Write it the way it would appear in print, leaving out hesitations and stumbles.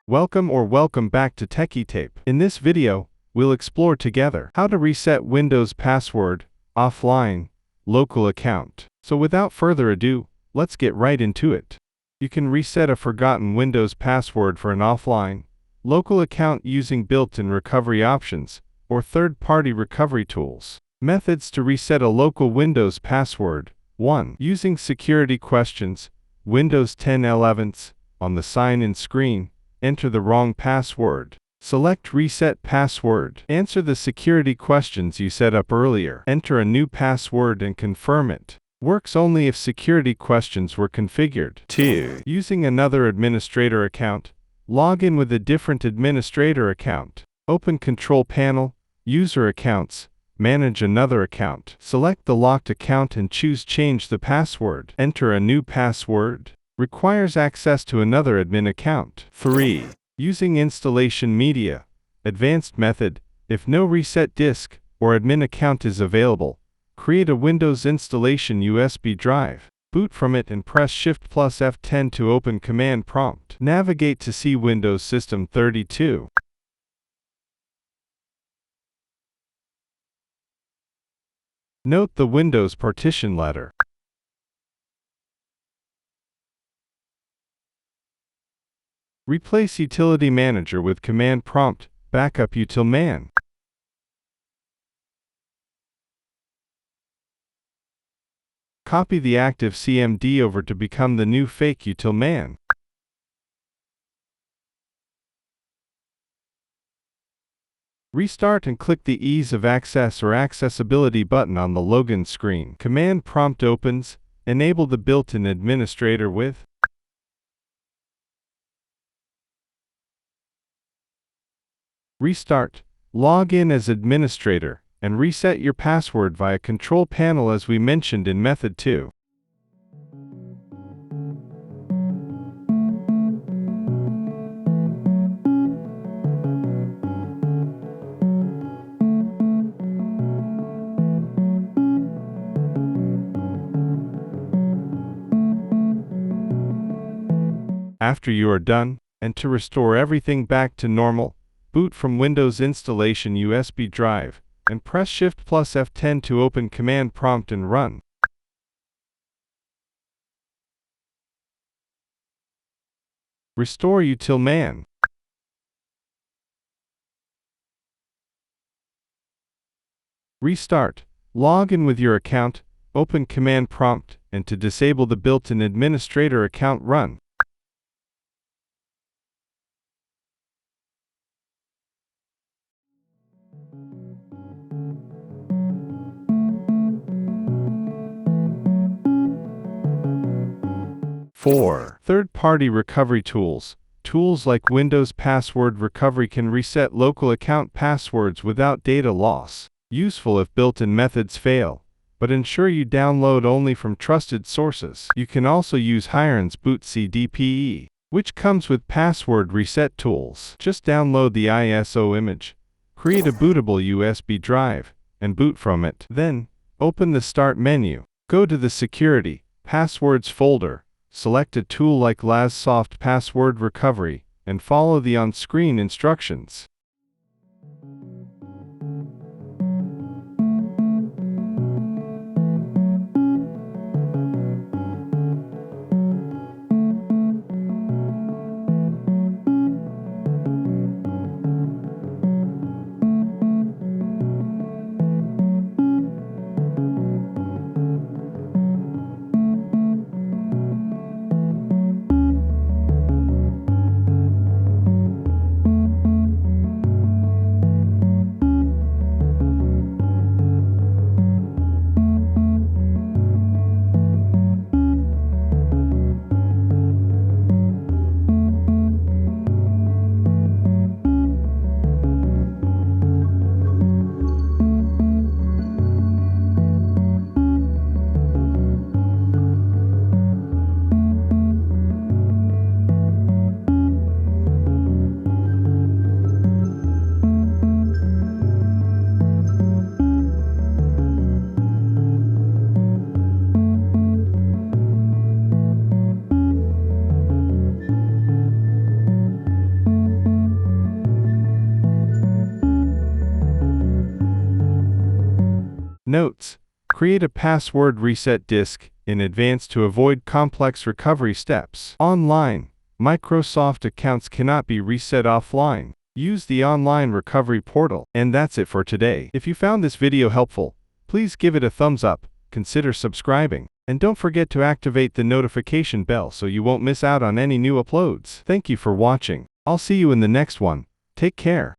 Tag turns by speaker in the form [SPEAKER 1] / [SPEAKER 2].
[SPEAKER 1] Welcome back to TechieTape. In this video, we'll explore together how to reset Windows password, offline, local account. So without further ado, let's get right into it. You can reset a forgotten Windows password for an offline, local account using built-in recovery options or third-party recovery tools. Methods to reset a local Windows password. 1. Using security questions. Windows 10 11s. On the sign-in screen, enter the wrong password. Select Reset Password. Answer the security questions you set up earlier. Enter a new password and confirm it. Works only if security questions were configured. 2. Using another administrator account. Log in with a different administrator account. Open Control Panel, User Accounts, Manage another account. Select the locked account and choose Change the password. Enter a new password. Requires access to another admin account. 3. Using installation media. Advanced method. If no reset disk or admin account is available, create a Windows installation USB drive. Boot from it and press Shift plus F10 to open command prompt. Navigate to see Windows System 32. Note the Windows partition letter. Replace Utility Manager with command prompt, backup utilman. Copy the active CMD over to become the new fake utilman. Restart and click the Ease of Access or Accessibility button on the login screen. Command prompt opens. Enable the built-in administrator with Restart. Log in as administrator and reset your password via Control Panel as we mentioned in Method 2. After you are done, and to restore everything back to normal, boot from Windows installation USB drive, and press Shift plus F10 to open command prompt and run. Restore utilman. Restart. Log in with your account, open command prompt, and to disable the built-in administrator account run. Four. Third-party recovery tools. Tools like Windows Password Recovery can reset local account passwords without data loss. Useful if built-in methods fail, but ensure you download only from trusted sources. You can also use Hiren's Boot CDPE, which comes with password reset tools. Just download the ISO image, create a bootable USB drive, and boot from it. Then, open the Start menu. Go to the Security, Passwords folder. Select a tool like LasSoft Password Recovery, and follow the on-screen instructions. Notes: create a password reset disk in advance to avoid complex recovery steps. Online: Microsoft accounts cannot be reset offline. Use the online recovery portal. And that's it for today. If you found this video helpful, please give it a thumbs up, consider subscribing, and don't forget to activate the notification bell so you won't miss out on any new uploads. Thank you for watching. I'll see you in the next one. Take care.